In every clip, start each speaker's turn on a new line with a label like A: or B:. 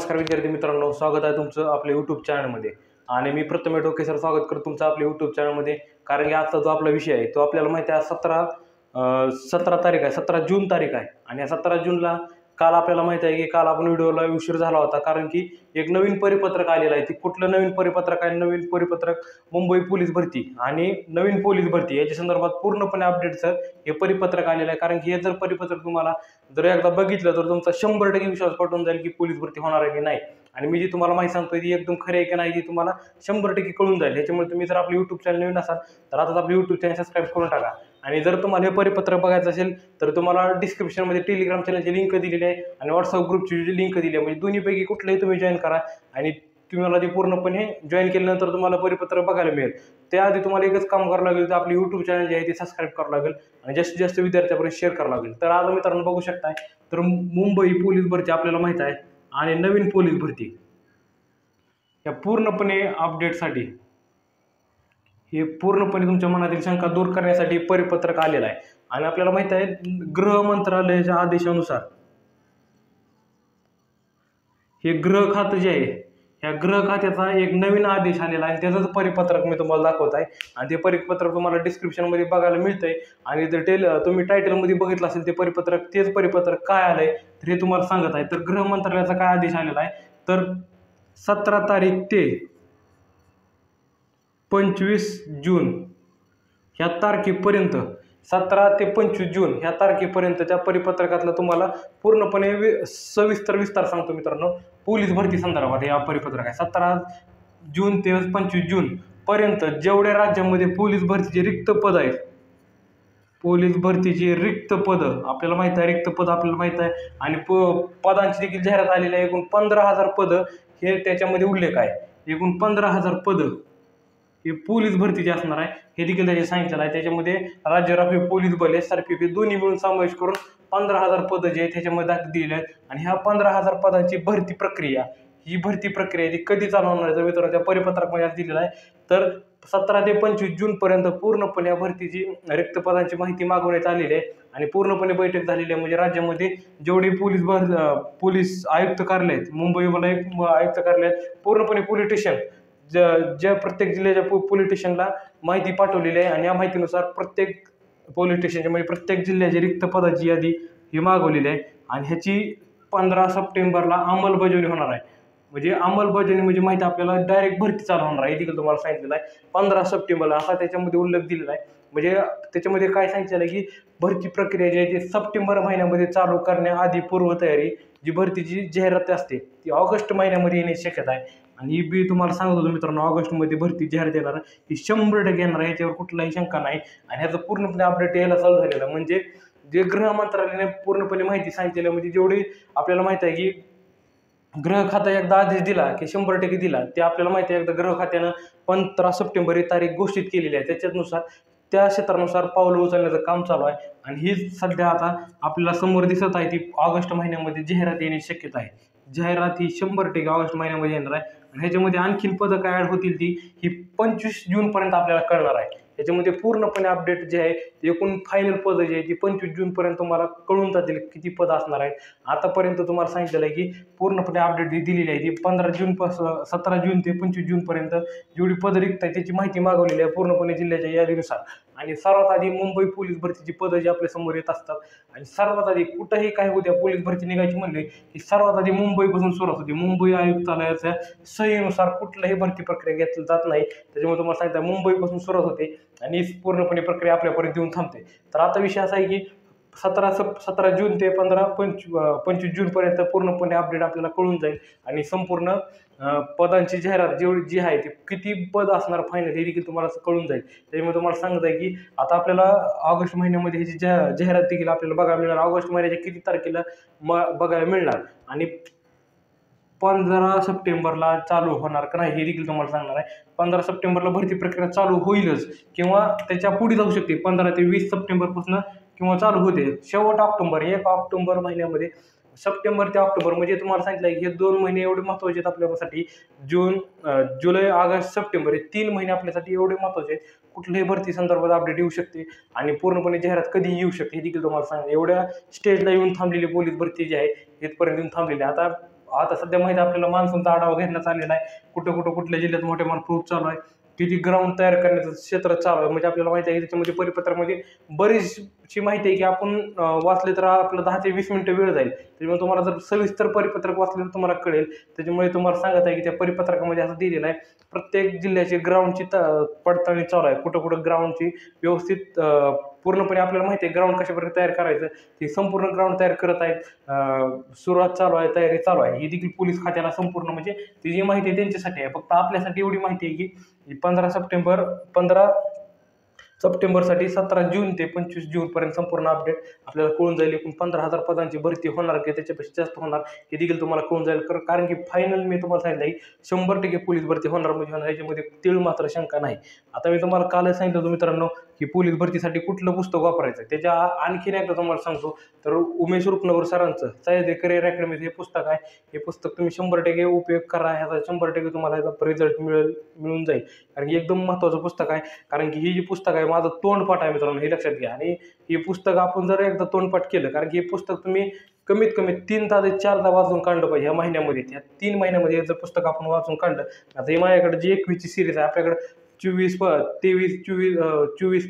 A: नमस्कार विद्यार्थी मित्रांनो, स्वागत आहे तुमचं आपल्या यूट्यूब चॅनलमध्ये. आणि मी प्रथम डोके सर स्वागत करतो तुमचं आपल्या यूट्यूब चॅनलमध्ये. कारण की आजचा जो आपला विषय आहे तो आपल्याला माहिती आहे 17 तारीख आहे, 17 जून तारीख आहे. आणि या 17 जूनला काल आपल्याला माहिती आहे की काल आपण व्हिडिओला उशीर झाला होता, कारण की एक नवीन परिपत्रक आलेलं आहे. ती कुठलं नवीन परिपत्रक आहे? नवीन परिपत्रक मुंबई पोलीस भरती आणि नवीन पोलीस भरती याच्या संदर्भात पूर्णपणे अपडेटचं हे परिपत्रक आलेलं आहे. कारण की हे जर परिपत्रक तुम्हाला जर एकदा बघितलं तर तुमचा 100% विश्वास पटून जाईल की पोलीस भरती होणार आहे की नाही. आणि मी जी तुम्हाला माहिती सांगतोय ती एकदम खरी आहे की नाही ती तुम्हाला 100% कळून जाईल. ह्याच्यामुळे तुम्ही जर आपलं यूट्यूब चॅनल नवीन असाल तर आता आपलं यूट्यूब चॅनल सबस्क्राईब करून टाका. आणि जर तुम्हाला हे परिपत्रक बघायचं असेल तर तुम्हाला डिस्क्रिप्शनमध्ये टेलिग्राम चॅनलची लिंक दिलेली आहे आणि व्हॉट्सअप ग्रुपची जी लिंक दिली आहे. म्हणजे दोन्हीपैकी कुठलंही तुम्ही जॉईन करा आणि तुम्हाला ते पूर्णपणे जॉईन केल्यानंतर तुम्हाला परिपत्रक बघायला मिळेल. त्याआधी तुम्हाला एकच काम करावं लागेल, तर आपली यूट्यूब चॅनल जे आहे ते सबस्क्राईब करावं लागेल आणि जास्तीत जास्त विद्यार्थ्यापर्यंत शेअर करावं लागेल. तर आज मित्रांनो बघू शकताय तर मुंबई पोलीस भरती आपल्याला माहित आहे आणि नवीन पोलीस भरती या पूर्णपणे अपडेटसाठी हे पूर्णपणे तुमच्या मनातील शंका दूर करण्यासाठी परिपत्रक आलेलं आहे. आणि आपल्याला माहित आहे गृह मंत्रालयाच्या आदेशानुसार हे गृह खातं जे आहे ह्या गृह खात्याचा एक नवीन आदेश आलेला आहे. त्याचंच परिपत्रक मी तुम्हाला दाखवत आहे आणि ते परिपत्रक तुम्हाला डिस्क्रिप्शनमध्ये बघायला मिळतंय. आणि जर तुम्ही टायटलमध्ये बघितलं असेल ते परिपत्रक, तेच परिपत्रक काय आलंय तर हे तुम्हाला सांगत आहे. तर गृह मंत्रालयाचा काय आदेश आलेला आहे तर 17 तारीख ते 25 जून ह्या तारखेपर्यंत, 17 ते 25 जून ह्या तारखेपर्यंत त्या परिपत्रकातलं तुम्हाला पूर्णपणे विस्तार सांगतो मित्रांनो. पोलीस भरती संदर्भात या परिपत्रक आहे. 17 जून ते 25 जून पर्यंत जेवढ्या राज्यामध्ये पोलीस भरतीचे रिक्त पद आहेत, पोलीस भरतीची रिक्त पद आपल्याला माहित आहे, रिक्त पद आपल्याला माहित आहे आणि पदांची देखील जाहिरात आलेली आहे. एकूण 15,000 पदं हे त्याच्यामध्ये उल्लेख आहे. एकूण 15,000 पदं हे पोलीस भरतीचे असणार आहे हे देखील त्याचे सांगितलेलं आहे. त्याच्यामध्ये राज्य राखीव पोलीस बल SRPF दोन्ही मिळून समावेश करून 15,000 पदं जे आहेत त्याच्यामध्ये दिलेले आहेत. आणि ह्या 15,000 पदांची भरती प्रक्रिया, ही भरती प्रक्रिया ती कधी चालू होणार आहे तर मित्रांनो त्या परिपत्रकामध्ये दिलेलं आहे. तर 17 ते 25 जूनपर्यंत पूर्णपणे या भरतीची रिक्त पदांची माहिती मागवण्यात आलेली आहे आणि पूर्णपणे बैठक झालेली आहे. म्हणजे राज्यामध्ये जेवढे पोलीस आयुक्त कार्यालय आहेत, मुंबई आयुक्त कार्यालय आहेत, पूर्णपणे पोलीस स्टेशन ज्या प्रत्येक जिल्ह्याच्या पोलीस स्टेशनला माहिती पाठवलेली आहे. आणि या माहितीनुसार प्रत्येक पोलीस स्टेशनच्या म्हणजे प्रत्येक जिल्ह्याची रिक्त पदाची यादी ही मागवलेली आहे. आणि ह्याची 15 सप्टेंबरला अंमलबजावणी होणार आहे. म्हणजे अंमलबजावणी म्हणजे माहिती आपल्याला डायरेक्ट भरती चालू होणार आहे हे देखील तुम्हाला सांगितलेलं आहे 15 सप्टेंबरला असा त्याच्यामध्ये उल्लेख दिलेला आहे. म्हणजे त्याच्यामध्ये काय सांगितलेलं आहे की भरती प्रक्रिया जी आहे ती सप्टेंबर महिन्यामध्ये चालू करण्याआधी पूर्वतयारी जी भरतीची जाहिरात असते ती ऑगस्ट महिन्यामध्ये येण्याची शक्यता आहे. आणि ही बी तुम्हाला सांगत होतो मित्रांनो, ऑगस्टमध्ये भरती जाहिरात येणार ही 100% येणार आहे, याच्यावर कुठलाही शंका नाही. आणि ह्याचं पूर्णपणे अपडेट यायला चालू झालेलं आहे. म्हणजे जे गृह मंत्रालयाने पूर्णपणे माहिती सांगितलेलं म्हणजे जेवढी आपल्याला माहिती आहे की गृह खाता एकदा आदेश दिला की 100% दिला, ते आपल्याला माहिती आहे एकदा गृह खात्यानं 15 सप्टेंबर ही तारीख घोषित केलेली आहे. त्याच्यानुसार त्या क्षेत्रानुसार पावलं उचलण्याचं काम चालू आहे. आणि ही सध्या आता आपल्याला समोर दिसत आहे ती ऑगस्ट महिन्यामध्ये जाहिरात येण्याची शक्यता आहे. जाहिरात ही 100% ऑगस्ट महिन्यामध्ये येणार आहे. आणि ह्याच्यामध्ये आणखीन पदं काय ॲड होतील ती ही 25 जूनपर्यंत आपल्याला कळणार आहे. त्याच्यामध्ये पूर्णपणे अपडेट जे आहे एकूण फायनल पदं जी आहे ती 25 जूनपर्यंत तुम्हाला कळून जातील किती पदं असणार आहेत. आतापर्यंत तुम्हाला सांगितलेलं आहे की पूर्णपणे अपडेट दिलेली आहे ती 17 जून ते 25 जूनपर्यंत जेवढी पदं रिक्त आहे त्याची माहिती मागवलेली आहे पूर्णपणे जिल्ह्याच्या यादीनुसार. आणि सर्वात आधी मुंबई पोलीस भरतीची पदं जी आपल्या समोर येत असतात आणि सर्वात आधी कुठंही काय उद्या पोलीस भरती निघायची म्हणले की सर्वात आधी मुंबईपासून सुरुवात होती. मुंबई आयुक्तालयाच्या सहीनुसार कुठल्याही भरती प्रक्रिया घेतली जात नाही. त्याच्यामुळे तुम्हाला सांगितलं मुंबईपासून सुरुवात होते आणि पूर्णपणे प्रक्रिया आपल्यापर्यंत येऊन थांबते. तर आता विषय असा आहे की 17 जून ते 25 जूनपर्यंत पूर्णपणे अपडेट आपल्याला कळून जाईल. आणि संपूर्ण पदांची जाहिरात जी आहे ती किती पद असणार फायनल हे देखील तुम्हाला कळून जाईल. त्याच्यामुळे तुम्हाला सांगत आहे की आता आपल्याला ऑगस्ट महिन्यामध्ये ह्याची जाहिरात देखील आपल्याला बघायला मिळणार. ऑगस्ट महिन्याच्या किती तारखेला बघायला मिळणार आणि 15 सप्टेंबरला चालू होणार का नाही हे देखील तुम्हाला सांगणार आहे. 15 सप्टेंबरला भरती प्रक्रिया चालू होईलच किंवा त्याच्या पुढे जाऊ शकते. 15 ते 20 सप्टेंबरपासून किंवा चालू होते. शेवट ऑक्टोबर, 1 ऑक्टोबर महिन्यामध्ये, सप्टेंबर ते ऑक्टोबर म्हणजे तुम्हाला सांगितलं की हे 2 महिने एवढे महत्त्वाचे आहेत आपल्यासाठी. जुलै ऑगस्ट सप्टेंबर हे 3 महिने आपल्यासाठी एवढे महत्त्वाचे आहेत. कुठल्याही भरती संदर्भात अपडेट येऊ शकते आणि पूर्णपणे जाहिरात कधी येऊ शकते हे देखील तुम्हाला सांगा. एवढ्या स्टेजला येऊन थांबलेली पोलीस भरती जी आहे इथपर्यंत येऊन थांबलेली. आता आता सध्या माहिती आहे आपल्याला मान्सूनचा आढावा घेण्यात आलेला आहे. कुठं कुठं कुठल्या जिल्ह्यात मोठे प्रूफ चालू आहे, किती ग्राउंड तयार करण्याचं क्षेत्र चालू आहे. म्हणजे आपल्याला माहिती आहे की त्याच्यामध्ये परिपत्रामध्ये बरीचशी माहिती आहे की आपण वाचले तर आपलं 10 ते 20 मिनिटं वेळ जाईल. त्याच्यामुळे तुम्हाला जर सविस्तर परिपत्रक वाचलं तर तुम्हाला कळेल. त्याच्यामुळे तुम्हाला सांगत आहे की त्या परिपत्रकामध्ये असं दिलेलं आहे, प्रत्येक जिल्ह्याची ग्राउंडची पडताळणी चालू आहे. कुठं कुठं ग्राउंडची व्यवस्थित पूर्णपणे आपल्याला माहिती आहे ग्राउंड कशाप्रकारे तयार करायचं, ते संपूर्ण ग्राउंड तयार करत आहेत. सुरुवात चालू आहे, तयारी चालू आहे. ही देखील पोलीस खात्याला संपूर्ण म्हणजे ती जी माहिती आहे त्यांच्यासाठी आहे. फक्त आपल्यासाठी एवढी माहिती आहे की 15 सप्टेंबरसाठी 17 जून ते 25 जूनपर्यंत संपूर्ण अपडेट आपल्याला कळून जाईल. एकूण 15,000 पदांची भरती होणार की त्याच्यापेक्षा जास्त होणार हे देखील तुम्हाला कळून जाईल. कारण की फायनल मी तुम्हाला सांगितलं की 100% पोलीस भरती होणार म्हणजे होणार, ह्याच्यामध्ये तीळ मात्र शंका नाही. आता मी तुम्हाला कालच सांगितलं होतं मित्रांनो की पोलीस भरतीसाठी कुठलं पुस्तक वापरायचं. त्याच्या आणखीन एकदा तुम्हाला सांगतो, तर उमेश रुपनगर सरांचं सह्याद्री करिअर अकॅडमीचं हे पुस्तक आहे. हे पुस्तक तुम्ही 100% उपयोग करा. ह्याचा 100% तुम्हाला ह्याचा रिझल्ट मिळून जाईल. कारण की एकदम महत्त्वाचं पुस्तक आहे. कारण की ही जी पुस्तक आहे माझं तोंडपाठ आहे मित्रांनो, हे लक्षात घ्या. आणि हे पुस्तक आपण जर एकदा तोंडपाठ केलं, कारण की हे पुस्तक तुम्ही कमीत कमी 3 ते 4दा वाचून काढलं पाहिजे ह्या महिन्यामध्ये. ह्या 3 महिन्यामध्ये जर पुस्तक आपण वाचून काढलं, आता हे माझ्याकडे जी 21ची सिरीज आहे, आपल्याकडे 23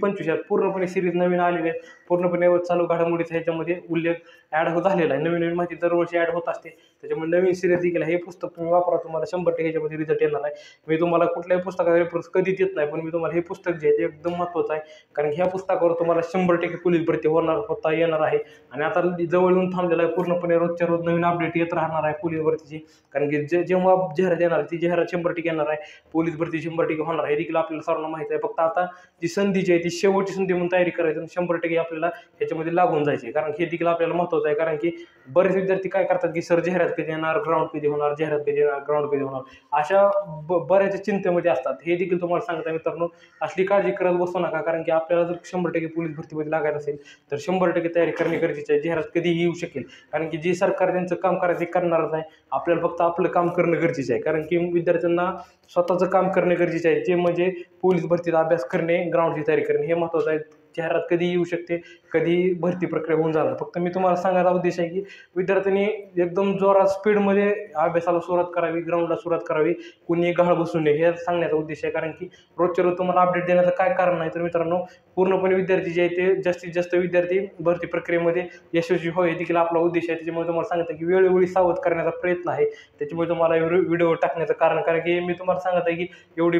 A: 25 यात पूर्णपणे सिरीज नवीन आलेले आहेत. पूर्णपणे चालू घडामोडीचा ह्याच्यामध्ये उल्लेख ॲड झालेला आहे. नवीन नवीन माहिती दरवर्षी ॲड होत असते. त्याच्यामुळे नवीन सिरीज देखील हे पुस्तक तुम्ही वापरा, तुम्हाला 100% ह्याच्यामध्ये रिझल्ट येणार आहे. मी तुम्हाला कुठल्याही पुस्तकाचा रेफरन्स कधी देत नाही, पण मी तुम्हाला हे पुस्तक जे आहे ते एकदम महत्त्वाचं आहे. कारण ह्या पुस्तकावर तुम्हाला 100% पोलीस भरती होता येणार आहे. आणि आता जवळ येऊन थांबलेला आहे. पूर्णपणे रोजच्या रोज नवीन अपडेट येत राहणार आहे पोलीस भरतीची. कारण की जेव्हा जाहिरात येणार ती जाहिरात 100% येणार आहे. पोलीस भरती 100% होणार आहे, हे देखील आपल्याला सर्वांना माहिती आहे. फक्त आता जी संधी जी आहे ती शेवटची संधी म्हणून तयारी करायची आणि 100% आपल्याला ह्याच्यामध्ये लागून जायचे. कारण हे देखील आपल्याला महत्त्वाचं आहे. कारण की बरेच विद्यार्थी काय करतात की सर जाहिरात कधी येणार, ग्राउंड कधी होणार, जाहिरात कधी येणार, ग्राउंड कधी होणार, अशा बऱ्याच चिंतेमध्ये असतात. हे देखील तुम्हाला सांगता मित्रांनो, असली काळजी करत बसू नका. कारण की आपल्याला जर 100% पोलीस भरतीमध्ये लागायचं असेल तर 100% तयारी करणे गरजेचे आहे. जाहिरात कधीही येऊ शकेल. कारण की जे सरकार त्यांचं काम करायचं करणारच आहे. आपल्याला फक्त आपलं काम करणं गरजेचं आहे. कारण की विद्यार्थ्यांना स्वतःचं काम करणे गरजेचे आहे, जे म्हणजे पोलीस भरतीचा अभ्यास करणे, ग्राउंडची तयारी करणे, हे महत्त्वाचं आहे. जाहिरात कधी येऊ शकते, कधी भरती प्रक्रिया होऊन जाणार. फक्त मी तुम्हाला सांगायचा उद्देश आहे की विद्यार्थ्यांनी एकदम जोरात स्पीडमध्ये अभ्यासाला सुरुवात करावी, ग्राउंडला सुरुवात करावी, कुणी गहाळ बसू नये, हे सांगण्याचा उद्देश आहे. कारण की रोजच्या रोज तुम्हाला अपडेट देण्याचं काय कारण नाही, तर मित्रांनो पूर्णपणे विद्यार्थी जे आहे ते जास्तीत जास्त विद्यार्थी भरती प्रक्रियेमध्ये यशस्वी होय, हे देखील आपला उद्देश आहे. त्याच्यामुळे तुम्हाला सांगतो की वेळोवेळी सावध करण्याचा प्रयत्न आहे. त्याच्यामुळे तुम्हाला व्हिडिओ टाकण्याचं कारण, कारण की मी तुम्हाला सांगत आहे की एवढी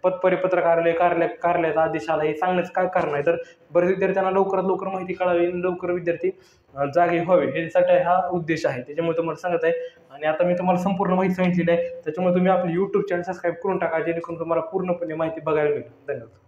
A: पतपरिपत्र कार्यालयाचा आदेश आला, हे सांगण्याचं काय कारण आहे, तर बरेच विद्यार्थ्यांना लवकरात लवकर माहिती कळावी आणि लवकर विद्यार्थी जागे व्हावे, ह्यासाठी हा उद्देश आहे. त्याच्यामुळे तुम्हाला सांगत आहे. आणि आता मी तुम्हाला संपूर्ण माहिती सांगितलेली आहे. त्याच्यामुळे तुम्ही आपले YouTube चॅनल सबस्क्राईब करून टाका, जेणेकरून तुम्हाला पूर्णपणे माहिती बघायला मिळेल. धन्यवाद.